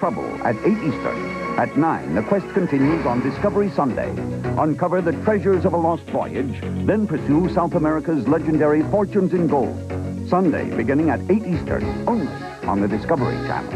trouble at 8 Eastern. At 9, the quest continues on Discovery Sunday. Uncover the treasures of a lost voyage, then pursue South America's legendary fortunes in gold. Sunday, beginning at 8 Eastern, only on the Discovery Channel.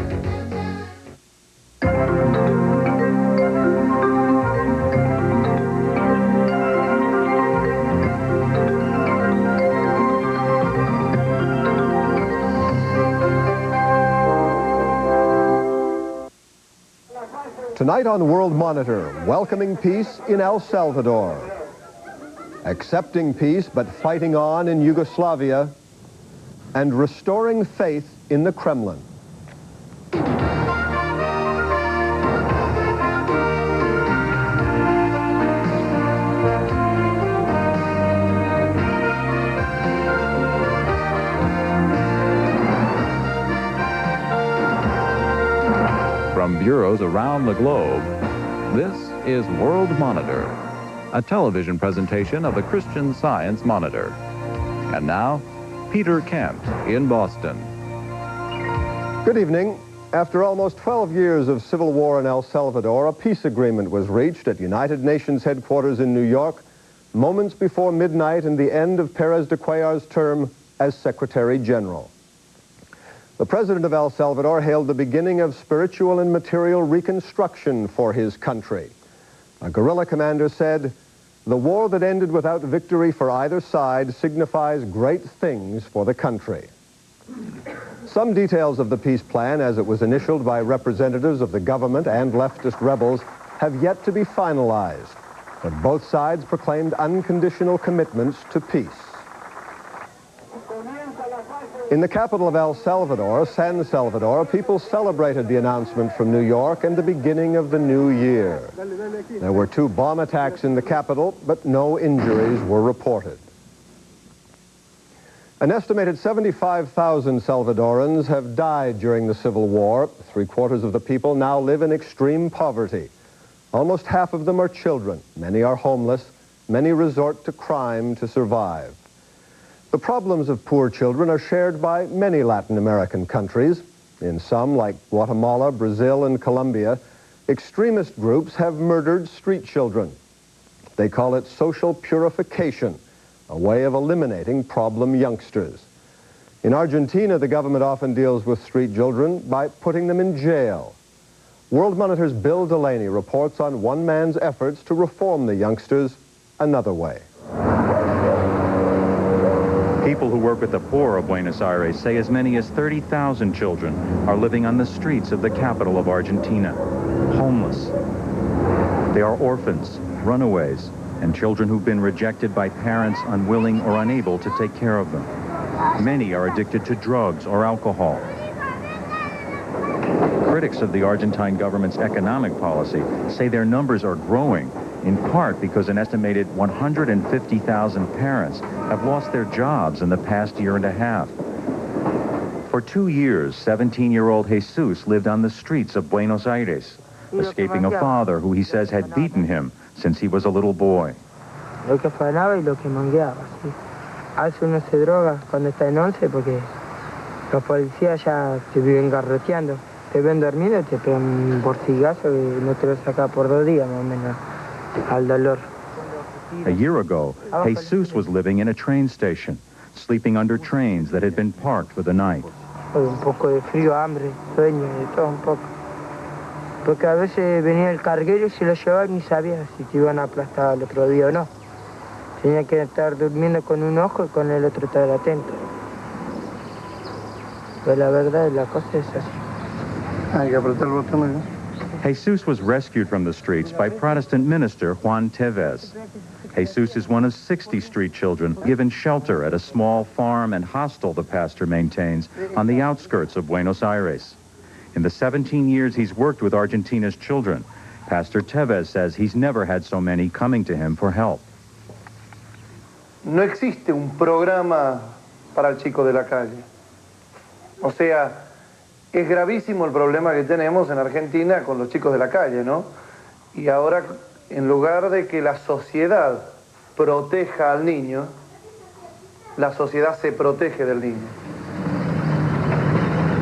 Tonight on World Monitor, welcoming peace in El Salvador, accepting peace but fighting on in Yugoslavia, and restoring faith in the Kremlin. From bureaus around the globe, this is World Monitor, a television presentation of the Christian Science Monitor. And now, Peter Kent in Boston. Good evening. After almost 12 years of civil war in El Salvador, a peace agreement was reached at United Nations headquarters in New York, moments before midnight and the end of Pérez de Cuellar's term as Secretary General. The president of El Salvador hailed the beginning of spiritual and material reconstruction for his country. A guerrilla commander said, "The war that ended without victory for either side signifies great things for the country." Some details of the peace plan, as it was initialed by representatives of the government and leftist rebels, have yet to be finalized, but both sides proclaimed unconditional commitments to peace. In the capital of El Salvador, San Salvador, people celebrated the announcement from New York and the beginning of the new year. There were 2 bomb attacks in the capital, but no injuries were reported. An estimated 75,000 Salvadorans have died during the Civil War. 3/4 of the people now live in extreme poverty. Almost half of them are children. Many are homeless. Many resort to crime to survive. The problems of poor children are shared by many Latin American countries. In some, like Guatemala, Brazil, and Colombia, extremist groups have murdered street children. They call it social purification, a way of eliminating problem youngsters. In Argentina, the government often deals with street children by putting them in jail. World Monitor's Bill Delaney reports on one man's efforts to reform the youngsters another way. People who work with the poor of Buenos Aires say as many as 30,000 children are living on the streets of the capital of Argentina, homeless. They are orphans, runaways, and children who've been rejected by parents unwilling or unable to take care of them. Many are addicted to drugs or alcohol. Critics of the Argentine government's economic policy say their numbers are growing, in part because an estimated 150,000 parents have lost their jobs in the past year and a half. For 2 years, 17-year-old Jesus lived on the streets of Buenos Aires, escaping a father who he says had beaten him since he was a little boy. Lo que afanaba y lo que mangueaba, ¿sí? A veces uno se droga cuando está en 11 porque los policías ya te viven garroteando. Te ven dormido y te pegan un porcillazo y no te lo saca por 2 días más o menos. A year ago, Jesus was living in a train station, sleeping under trains that had been parked for the night. Un poco de frío, hambre, sueño, de todo un poco. Porque a veces venía el carguero y se lo llevaba y ni sabía si te iban a aplastar el otro día o no. Tenía que estar durmiendo con un ojo y con el otro estar atento. Pero la verdad, la cosa es así. Hay que apretar el botón, ¿no? Jesus was rescued from the streets by Protestant minister Juan Tevez. Jesus is one of 60 street children given shelter at a small farm and hostel the pastor maintains on the outskirts of Buenos Aires. In the 17 years he's worked with Argentina's children, Pastor Tevez says he's never had so many coming to him for help. No existe un programa para el chico de la calle. O sea, es gravísimo el problema que tenemos en Argentina con los chicos de la calle, ¿no? Y ahora, en lugar de que la sociedad proteja al niño, la sociedad se protege del niño.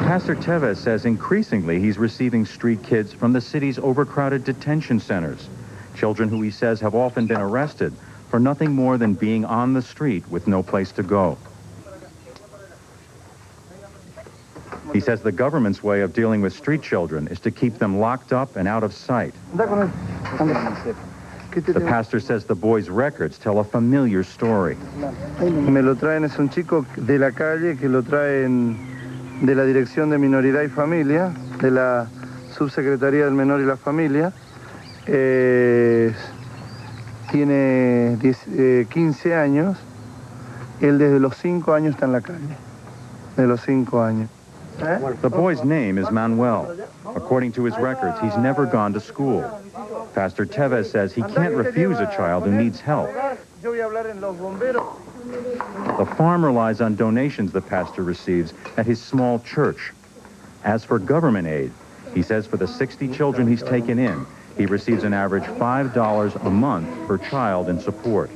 Pastor Tevez says increasingly he's receiving street kids from the city's overcrowded detention centers, children who he says have often been arrested for nothing more than being on the street with no place to go. He says the government's way of dealing with street children is to keep them locked up and out of sight. The pastor says the boys' records tell a familiar story. Me lo traen, es un chico de la calle que lo traen de la Dirección de Minoridad y Familia, de la Subsecretaría del Menor y la Familia. Tiene 15 años. Él desde los 5 años está en la calle. De los 5 años. The boy's name is Manuel. According to his records, he's never gone to school. Pastor Tevez says he can't refuse a child who needs help. The farm relies on donations the pastor receives at his small church. As for government aid, he says for the 60 children he's taken in, he receives an average $5 a month per child in support.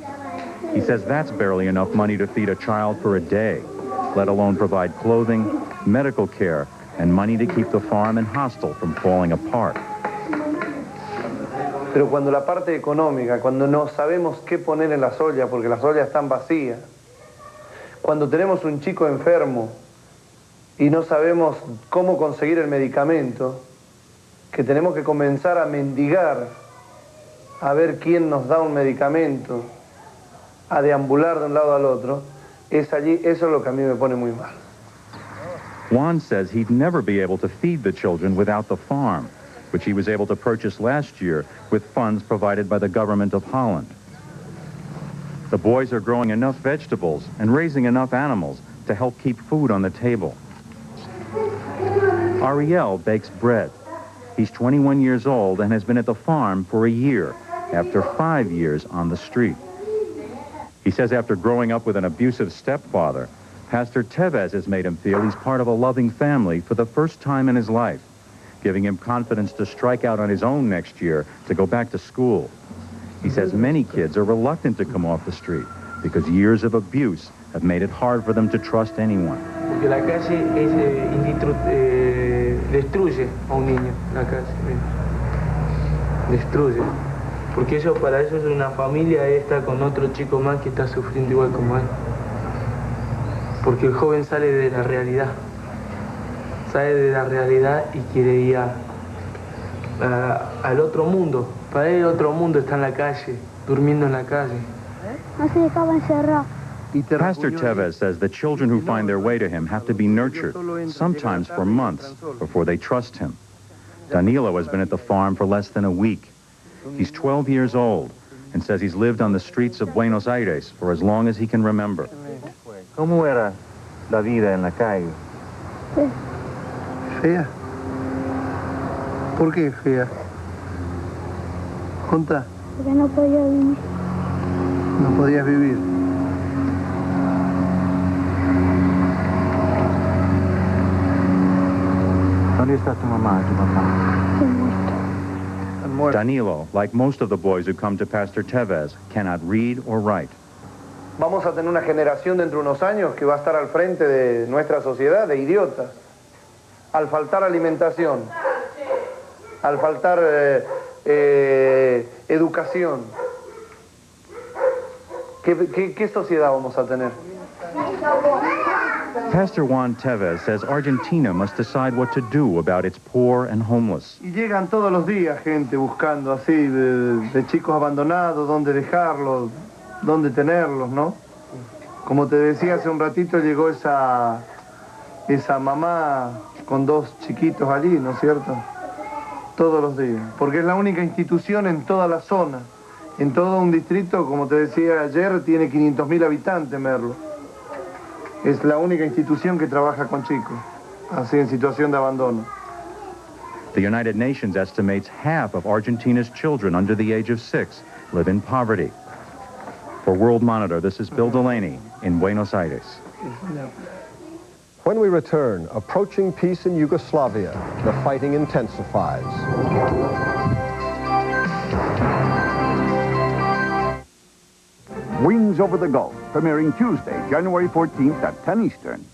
He says that's barely enough money to feed a child for a day, let alone provide clothing, medical care, and money to keep the farm and hostel from falling apart. Pero cuando la parte económica, cuando no sabemos qué poner en las ollas, porque las ollas están vacías, cuando tenemos un chico enfermo y no sabemos cómo conseguir el medicamento, que tenemos que comenzar a mendigar, a ver quién nos da un medicamento, a deambular de un lado al otro, eso es lo que a mí me pone muy mal. Juan says he'd never be able to feed the children without the farm, which he was able to purchase last year with funds provided by the government of Holland. The boys are growing enough vegetables and raising enough animals to help keep food on the table. Ariel bakes bread. He's 21 years old and has been at the farm for a year, after 5 years on the street. He says after growing up with an abusive stepfather, Pastor Tevez has made him feel he's part of a loving family for the first time in his life, giving him confidence to strike out on his own next year to go back to school. He says many kids are reluctant to come off the street because years of abuse have made it hard for them to trust anyone. Porque la calle destruye a un niño, la calle. Destruye. Porque para ellos una familia está con otro chico más que está sufriendo igual como él. Porque el joven sale de la realidad. Sale de la realidad y quiere ir al otro mundo. Para él el otro mundo está en la calle, durmiendo en la calle. No se dejaba encerrar. Pastor Tevez says the children who find their way to him have to be nurtured, sometimes for months, before they trust him. Danilo has been at the farm for less than a week. He's 12 years old and says he's lived on the streets of Buenos Aires for as long as he can remember. ¿Cómo era la vida en la calle? Fea. ¿Por qué fea? Conta. Porque no podía vivir. No podías vivir. ¿Dónde está tu mamá, tu papá? Han muerto. Danilo, like most of the boys who come to Pastor Tevez, cannot read or write. Vamos a tener una generación dentro de unos años que va a estar al frente de nuestra sociedad de idiotas. Al faltar alimentación, al faltar educación, ¿qué sociedad vamos a tener? Pastor Juan Tevez says Argentina must decide what to do about its poor and homeless. Y llegan todos los días gente buscando así, de chicos abandonados, dónde dejarlos, dónde tenerlos, ¿no? Como te decía hace un ratito, llegó esa mamá con 2 chiquitos allí, ¿no es cierto? Todos los días, porque es la única institución en toda la zona. En todo un distrito, como te decía ayer, tiene 500.000 habitantes, Merlo. Es la única institución que trabaja con chicos, así en situación de abandono. The United Nations estimates half of Argentina's children under the age of 6 live in poverty. For World Monitor, this is Bill Delaney in Buenos Aires. When we return, approaching peace in Yugoslavia, the fighting intensifies. Wings Over the Gulf, premiering Tuesday, January 14th at 10 Eastern.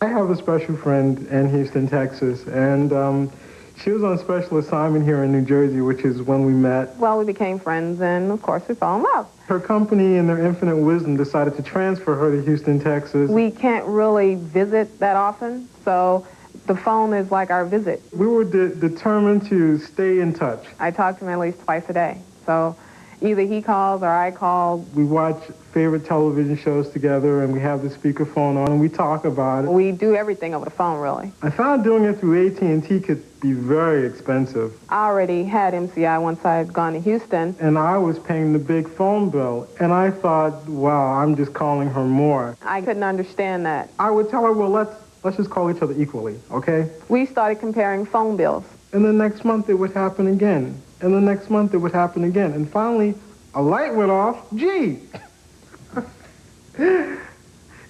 I have a special friend in Houston, Texas, and she was on special assignment here in New Jersey, which is when we met. Well, we became friends, and of course we fell in love. Her company, in their infinite wisdom, decided to transfer her to Houston, Texas. We can't really visit that often, so the phone is like our visit. We were determined to stay in touch. I talk to him at least twice a day, so either he calls or I call. We watch favorite television shows together, and we have the speakerphone on, and we talk about it. We do everything over the phone, really. I found doing it through AT&T could be very expensive. I already had MCI once I had gone to Houston. And I was paying the big phone bill, and I thought, wow, I'm just calling her more. I couldn't understand that. I would tell her, well, let's just call each other equally, okay? We started comparing phone bills. And the next month it would happen again. And the next month it would happen again. And finally, a light went off. Gee,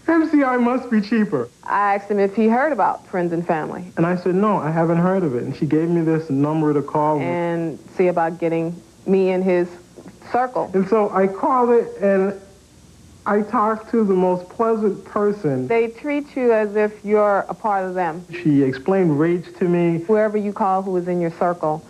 MCI must be cheaper. I asked him if he heard about Friends and Family. And I said, no, I haven't heard of it. And she gave me this number to call. And see about getting me in his circle. And so I called it, and I talked to the most pleasant person. They treat you as if you're a part of them. She explained rates to me. Whoever you call who is in your circle,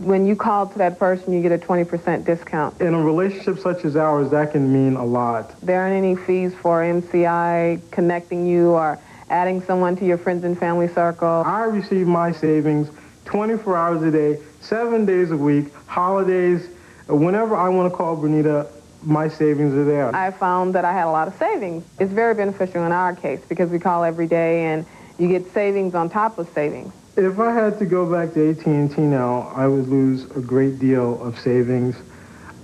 when you call to that person, you get a 20% discount. In a relationship such as ours, that can mean a lot. There aren't any fees for MCI connecting you or adding someone to your Friends and Family circle. I receive my savings 24 hours a day, 7 days a week, holidays. Whenever I want to call Bernita, my savings are there. I found that I had a lot of savings. It's very beneficial in our case because we call every day and you get savings on top of savings. If I had to go back to AT&T now, I would lose a great deal of savings.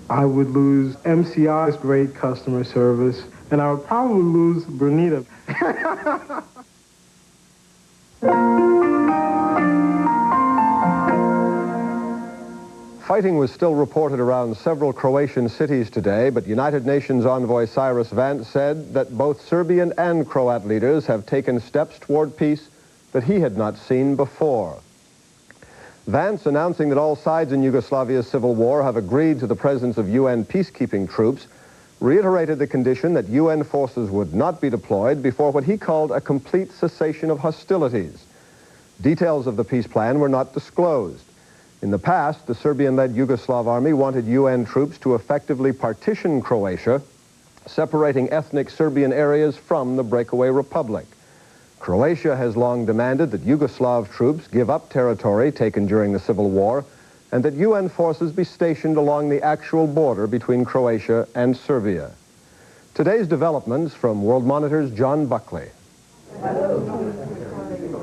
I would lose MCI's great customer service, and I would probably lose Bernita. Fighting was still reported around several Croatian cities today, but United Nations envoy Cyrus Vance said that both Serbian and Croat leaders have taken steps toward peace that he had not seen before. Vance, announcing that all sides in Yugoslavia's civil war have agreed to the presence of UN peacekeeping troops, reiterated the condition that UN forces would not be deployed before what he called a complete cessation of hostilities. Details of the peace plan were not disclosed. In the past, the Serbian-led Yugoslav army wanted UN troops to effectively partition Croatia, separating ethnic Serbian areas from the breakaway republic. Croatia has long demanded that Yugoslav troops give up territory taken during the Civil War and that UN forces be stationed along the actual border between Croatia and Serbia. Today's developments from World Monitor's John Buckley.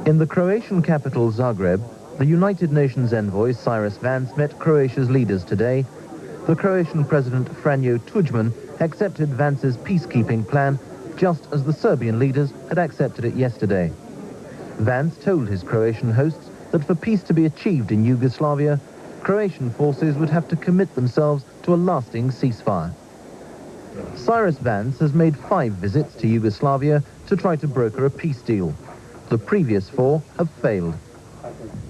In the Croatian capital Zagreb, the United Nations envoy Cyrus Vance met Croatia's leaders today. The Croatian President Franjo Tudjman accepted Vance's peacekeeping plan just as the Serbian leaders had accepted it yesterday. Vance told his Croatian hosts that for peace to be achieved in Yugoslavia, Croatian forces would have to commit themselves to a lasting ceasefire. Cyrus Vance has made 5 visits to Yugoslavia to try to broker a peace deal. The previous 4 have failed.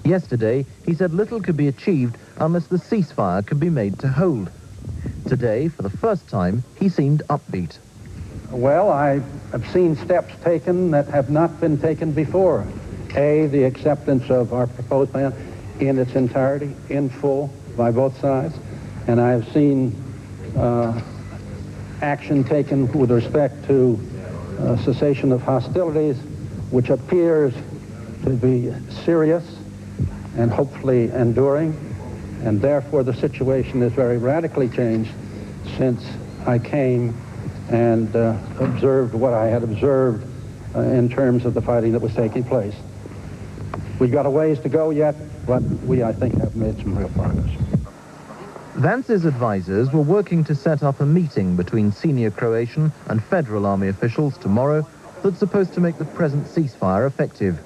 Yesterday, he said little could be achieved unless the ceasefire could be made to hold. Today, for the first time, he seemed upbeat. Well, I have seen steps taken that have not been taken before. A, the acceptance of our proposed plan in its entirety, in full, by both sides. And I have seen action taken with respect to cessation of hostilities, which appears to be serious and hopefully enduring. And therefore, the situation is very radically changed since I came and observed what I had observed in terms of the fighting that was taking place. We've got a ways to go yet, but we, I think, have made some real progress. Vance's advisors were working to set up a meeting between senior Croatian and federal army officials tomorrow that's supposed to make the present ceasefire effective.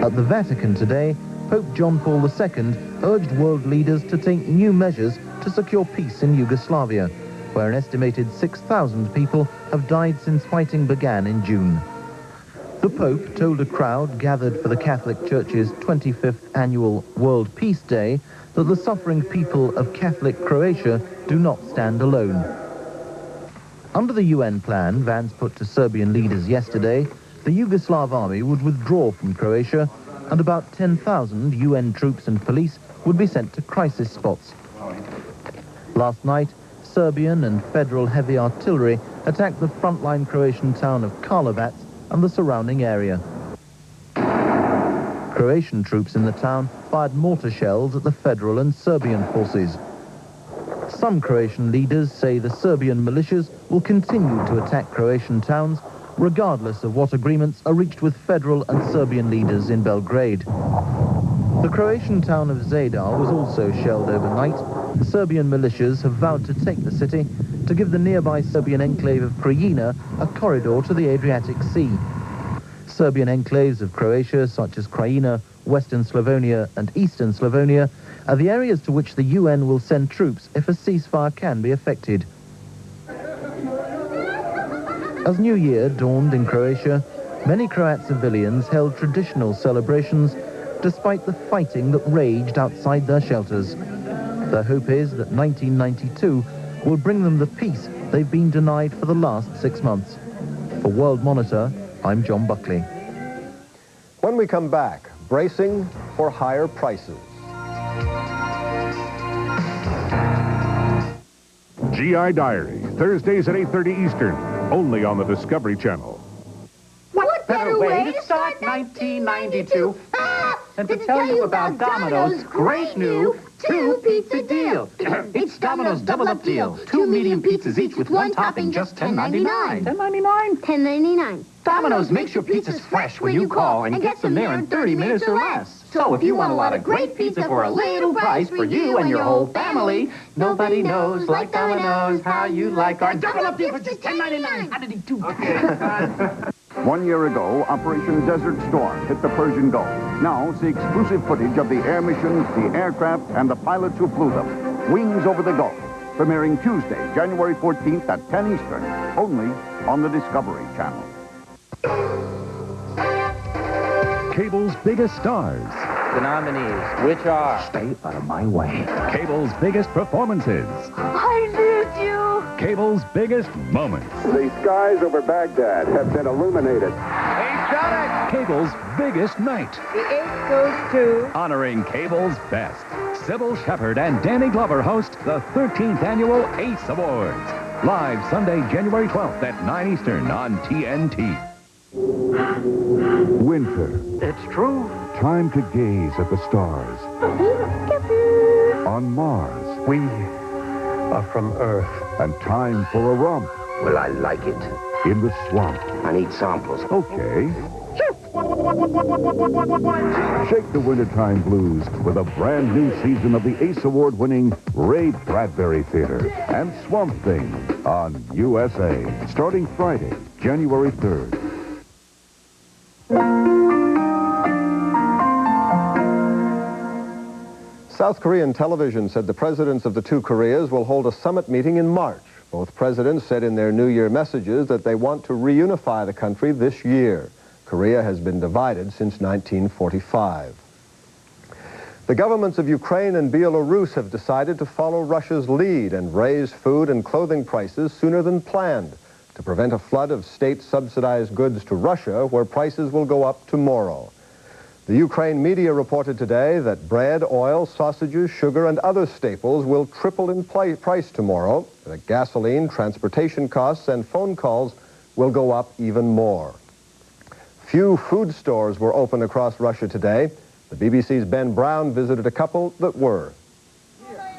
At the Vatican today, Pope John Paul II urged world leaders to take new measures to secure peace in Yugoslavia, where an estimated 6,000 people have died since fighting began in June. The Pope told a crowd gathered for the Catholic Church's 25th annual World Peace Day that the suffering people of Catholic Croatia do not stand alone. Under the UN plan Vance put to Serbian leaders yesterday, the Yugoslav army would withdraw from Croatia and about 10,000 UN troops and police would be sent to crisis spots. Last night, Serbian and federal heavy artillery attacked the frontline Croatian town of Karlovac and the surrounding area. Croatian troops in the town fired mortar shells at the federal and Serbian forces. Some Croatian leaders say the Serbian militias will continue to attack Croatian towns regardless of what agreements are reached with federal and Serbian leaders in Belgrade. The Croatian town of Zadar was also shelled overnight. Serbian militias have vowed to take the city to give the nearby Serbian enclave of Krajina a corridor to the Adriatic Sea. Serbian enclaves of Croatia, such as Krajina, Western Slavonia and Eastern Slavonia, are the areas to which the UN will send troops if a ceasefire can be effected. As New Year dawned in Croatia, many Croat civilians held traditional celebrations despite the fighting that raged outside their shelters. Their hope is that 1992 will bring them the peace they've been denied for the last 6 months. For World Monitor, I'm John Buckley. When we come back, bracing for higher prices. GI Diary, Thursdays at 8:30 Eastern, only on the Discovery Channel. What better way to start 1992 than to tell you about Domino's great new two-pizza deal. It's Domino's double-up deal. 2 medium pizzas each with 1 topping, just $10.99. $10.99? $10.99. Domino's makes your pizzas fresh when you call and gets them there in 30 minutes or less. So if you want a lot of great pizza for a little price for you and your whole family, nobody knows like Domino's how you like our double-up deal for just $10.99. How did he do that? 1 year ago, Operation Desert Storm hit the Persian Gulf. Now, see exclusive footage of the air missions, the aircraft, and the pilots who flew them. Wings Over the Gulf, premiering Tuesday, January 14th at 10 Eastern, only on the Discovery Channel. Cable's biggest stars. The nominees, which are... Stay out of my way. Cable's biggest performances. I need you. Cable's biggest moments. The skies over Baghdad have been illuminated. He's done it! Cable's biggest night. The 8 goes to... Honoring Cable's best. Sybil Shepherd and Danny Glover host the 13th Annual ACE Awards. Live Sunday, January 12th at 9 Eastern on TNT. Winter. It's true. Time to gaze at the stars. On Mars. We are from Earth. And time for a romp. Well, I like it. In the swamp. I need samples. Okay. Shake the wintertime blues with a brand new season of the ACE Award-winning Ray Bradbury Theater and Swamp Thing on USA, starting Friday, January 3rd. South Korean television said the presidents of the two Koreas will hold a summit meeting in March. Both presidents said in their New Year messages that they want to reunify the country this year. Korea has been divided since 1945. The governments of Ukraine and Belarus have decided to follow Russia's lead and raise food and clothing prices sooner than planned to prevent a flood of state-subsidized goods to Russia, where prices will go up tomorrow. The Ukraine media reported today that bread, oil, sausages, sugar, and other staples will triple in price tomorrow. That gasoline, transportation costs, and phone calls will go up even more. Few food stores were open across Russia today. The BBC's Ben Brown visited a couple that were.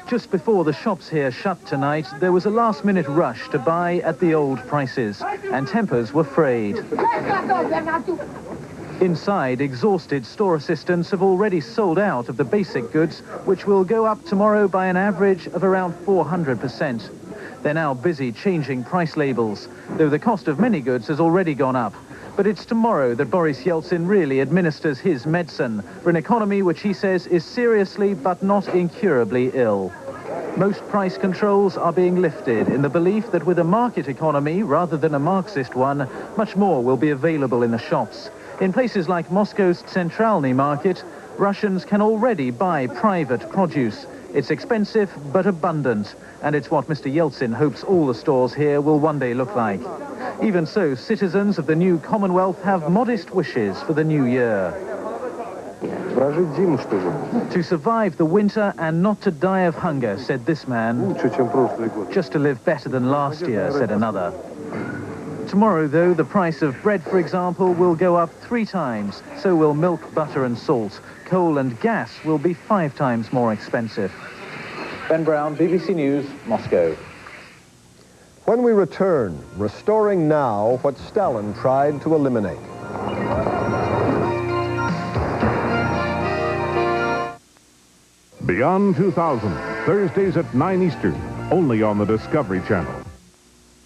Just before the shops here shut tonight, there was a last-minute rush to buy at the old prices, and tempers were frayed. Inside, exhausted store assistants have already sold out of the basic goods, which will go up tomorrow by an average of around 400%. They're now busy changing price labels, though the cost of many goods has already gone up. But it's tomorrow that Boris Yeltsin really administers his medicine for an economy which he says is seriously but not incurably ill. Most price controls are being lifted in the belief that with a market economy rather than a Marxist one, much more will be available in the shops. In places like Moscow's Centralny market, Russians can already buy private produce. It's expensive but abundant, and it's what Mr. Yeltsin hopes all the stores here will one day look like. Even so, citizens of the new Commonwealth have modest wishes for the new year. To survive the winter and not to die of hunger, said this man. Just to live better than last year, said another. Tomorrow, though, the price of bread, for example, will go up 3 times. So will milk, butter and salt. Coal and gas will be 5 times more expensive. Ben Brown, BBC News, Moscow. When we return, restoring now what Stalin tried to eliminate. Beyond 2000, Thursdays at 9 Eastern, only on the Discovery Channel.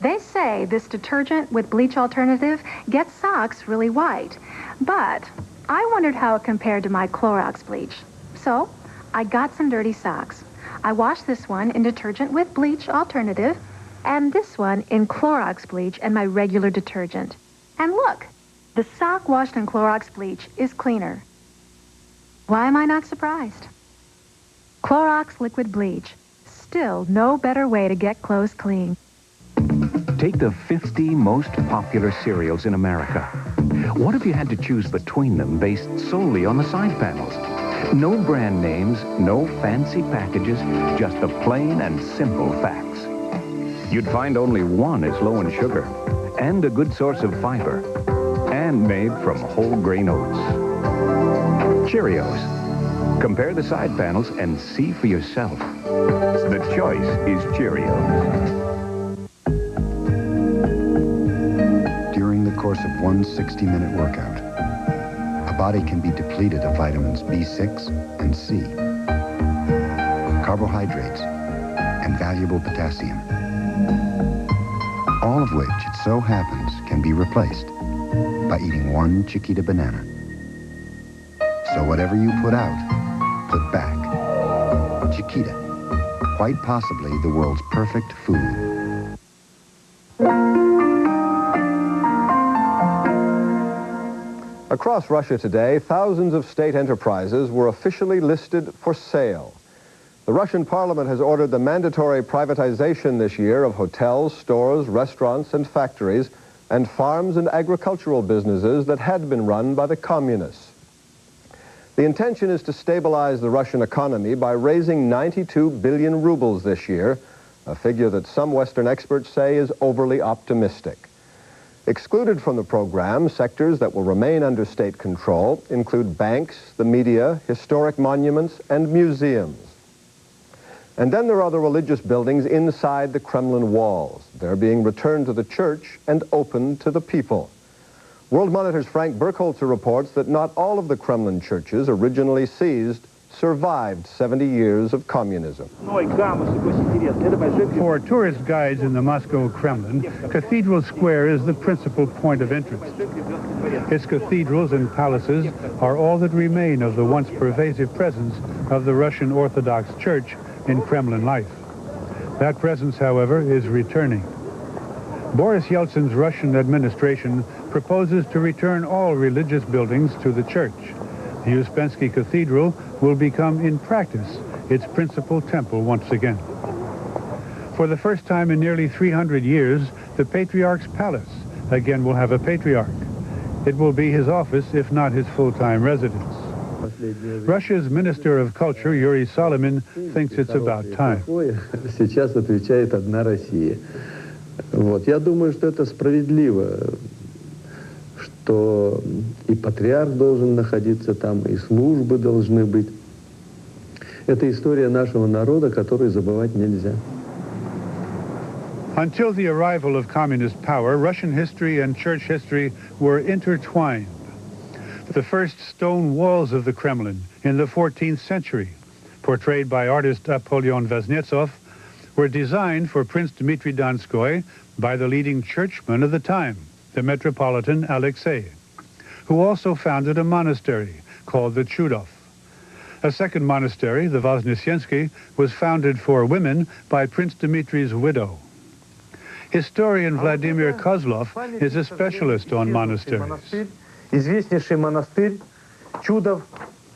They say this detergent with bleach alternative gets socks really white, but I wondered how it compared to my Clorox bleach. So I got some dirty socks. I washed this one in detergent with bleach alternative, and this one in Clorox bleach and my regular detergent. And look, the sock washed in Clorox bleach is cleaner. Why am I not surprised? Clorox liquid bleach. Still no better way to get clothes clean. Take the 50 most popular cereals in America. What if you had to choose between them based solely on the side panels? No brand names, no fancy packages, just the plain and simple facts. You'd find only one is low in sugar and a good source of fiber and made from whole grain oats. Cheerios. Compare the side panels and see for yourself. The choice is Cheerios. During the course of one 60-minute workout, a body can be depleted of vitamins B6 and C, carbohydrates, and valuable potassium, all of which, it so happens, can be replaced by eating one Chiquita banana. So whatever you put out, put back. Chiquita, quite possibly the world's perfect food. Across Russia today, thousands of state enterprises were officially listed for sale. The Russian parliament has ordered the mandatory privatization this year of hotels, stores, restaurants, and factories, and farms and agricultural businesses that had been run by the communists. The intention is to stabilize the Russian economy by raising 92 billion rubles this year, a figure that some Western experts say is overly optimistic. Excluded from the program, sectors that will remain under state control include banks, the media, historic monuments, and museums. And then there are the religious buildings inside the Kremlin walls. They're being returned to the church and opened to the people. World Monitor's Frank Burkholzer reports that not all of the Kremlin churches originally seized survived 70 years of communism. For tourist guides in the Moscow Kremlin, Cathedral Square is the principal point of interest. Its cathedrals and palaces are all that remain of the once pervasive presence of the Russian Orthodox Church in Kremlin life. That presence, however, is returning. Boris Yeltsin's Russian administration proposes to return all religious buildings to the church. The Uspensky Cathedral will become, in practice, its principal temple once again. For the first time in nearly 300 years, the Patriarch's Palace again will have a patriarch. It will be his office, if not his full-time residence. Russia's Minister of Culture, Yuri Solomon, thinks it's about time. Сейчас отвечает одна Россия. Вот. Я думаю, что это справедливо, что и патриарх должен находиться там, и службы должны быть. Это история нашего народа, которую забывать нельзя. Until the arrival of communist power, Russian history and church history were intertwined. The first stone walls of the Kremlin in the 14th century, portrayed by artist Apollyon Vaznetsov, were designed for Prince Dmitry Donskoy by the leading churchman of the time, the Metropolitan Alexei, who also founded a monastery called the Chudov. A second monastery, the Voznesensky, was founded for women by Prince Dmitry's widow. Historian Vladimir Kozlov is a specialist on monasteries. Известнейший монастырь Чудов,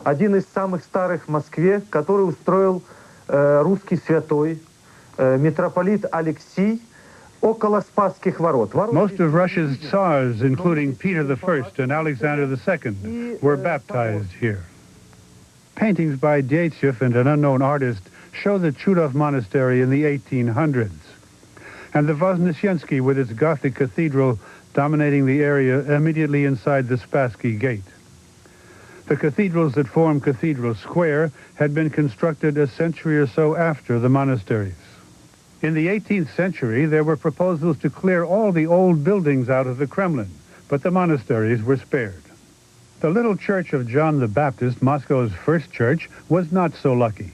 один из самых старых в Москве, который устроил русский святой, митрополит Алексий, около Спасских ворот. Most of Russia's Tsars, including Peter I and Alexander II, were baptized here. Paintings by Dyatlov and an unknown artist show the Chudov Monastery in the 1800s, and the Voznesensky with its Gothic cathedral dominating the area immediately inside the Spassky Gate. The cathedrals that form Cathedral Square had been constructed a century or so after the monasteries. In the 18th century, there were proposals to clear all the old buildings out of the Kremlin, but the monasteries were spared. The little church of John the Baptist, Moscow's first church, was not so lucky.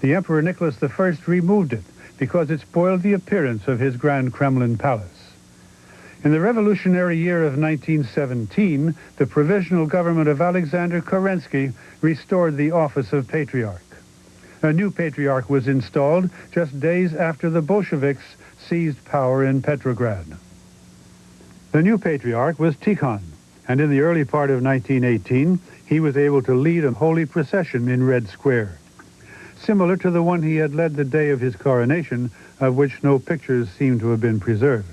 The Emperor Nicholas I removed it because it spoiled the appearance of his Grand Kremlin palace. In the revolutionary year of 1917, the provisional government of Alexander Kerensky restored the office of Patriarch. A new patriarch was installed just days after the Bolsheviks seized power in Petrograd. The new patriarch was Tikhon, and in the early part of 1918, he was able to lead a holy procession in Red Square, similar to the one he had led the day of his coronation, of which no pictures seem to have been preserved.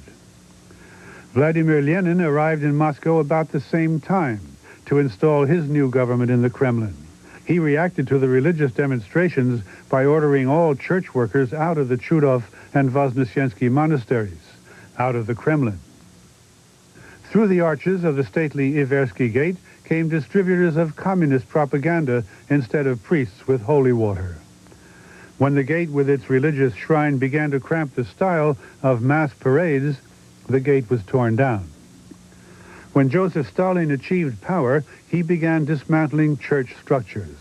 Vladimir Lenin arrived in Moscow about the same time to install his new government in the Kremlin. He reacted to the religious demonstrations by ordering all church workers out of the Chudov and Voznesensky monasteries, out of the Kremlin. Through the arches of the stately Iversky Gate came distributors of communist propaganda instead of priests with holy water. When the gate with its religious shrine began to cramp the style of mass parades, the gate was torn down. When Joseph Stalin achieved power, he began dismantling church structures.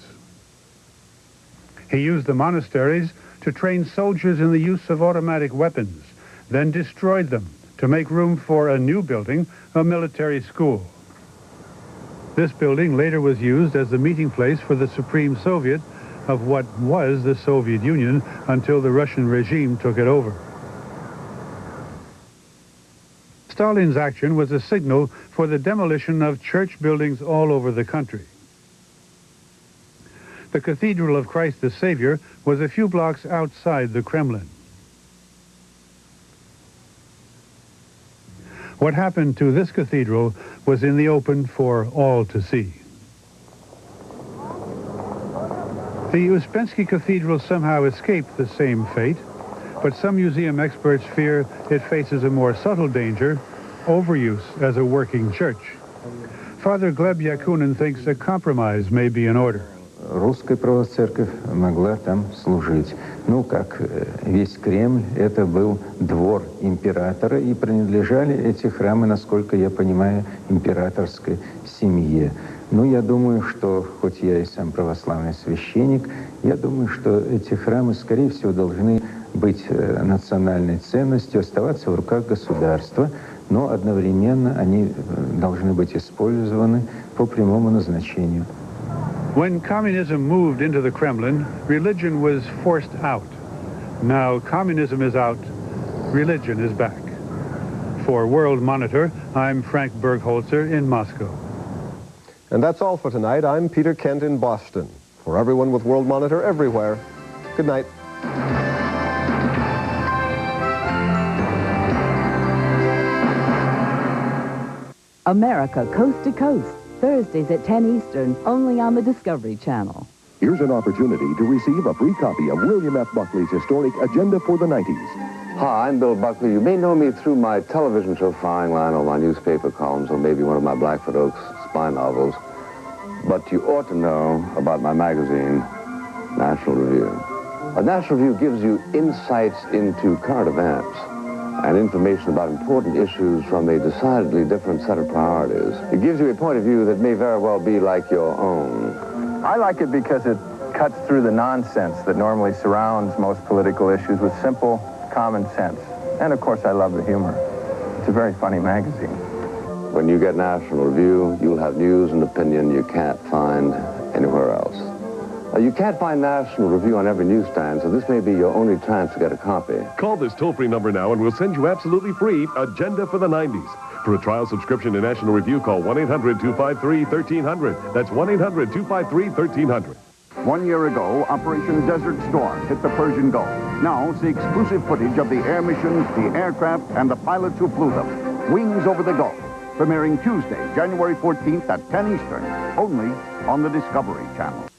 He used the monasteries to train soldiers in the use of automatic weapons, then destroyed them to make room for a new building, a military school. This building later was used as the meeting place for the Supreme Soviet of what was the Soviet Union until the Russian regime took it over. Stalin's action was a signal for the demolition of church buildings all over the country. The Cathedral of Christ the Savior was a few blocks outside the Kremlin. What happened to this cathedral was in the open for all to see. The Uspensky Cathedral somehow escaped the same fate, but some museum experts fear it faces a more subtle danger, overuse as a working church. Father Gleb Yakunin thinks a compromise may be in order. Русская православная церковь могла там служить. Ну, как весь Кремль, это был двор императора, и принадлежали эти храмы, насколько я понимаю, императорской семье. Ну, я думаю, что, хоть я и сам православный священник, я думаю, что эти храмы, скорее всего, должны быть национальной ценностью, оставаться в руках государства, но одновременно они должны быть использованы по прямому назначению. When communism moved into the Kremlin, religion was forced out. Now communism is out, religion is back. For World Monitor, I'm Frank Bergholzer in Moscow. And that's all for tonight. I'm Peter Kent in Boston. For everyone with World Monitor everywhere, good night. America Coast to Coast, Thursdays at 10 Eastern, only on the Discovery Channel. Here's an opportunity to receive a free copy of William F. Buckley's historic Agenda for the 90s. Hi, I'm Bill Buckley. You may know me through my television show Flying Line or my newspaper columns or maybe one of my Blackfoot Oaks spy novels. But you ought to know about my magazine, National Review. A National Review gives you insights into current events and information about important issues from a decidedly different set of priorities. It gives you a point of view that may very well be like your own. I like it because it cuts through the nonsense that normally surrounds most political issues with simple, common sense. And of course, I love the humor. It's a very funny magazine. When you get National Review, you'll have news and opinion you can't find anywhere else. You can't find National Review on every newsstand, so this may be your only chance to get a copy. Call this toll-free number now and we'll send you absolutely free Agenda for the 90s. For a trial subscription to National Review, call 1-800-253-1300. That's 1-800-253-1300. 1 year ago, Operation Desert Storm hit the Persian Gulf. Now, see exclusive footage of the air missions, the aircraft, and the pilots who flew them. Wings Over the Gulf, premiering Tuesday, January 14th at 10 Eastern, only on the Discovery Channel.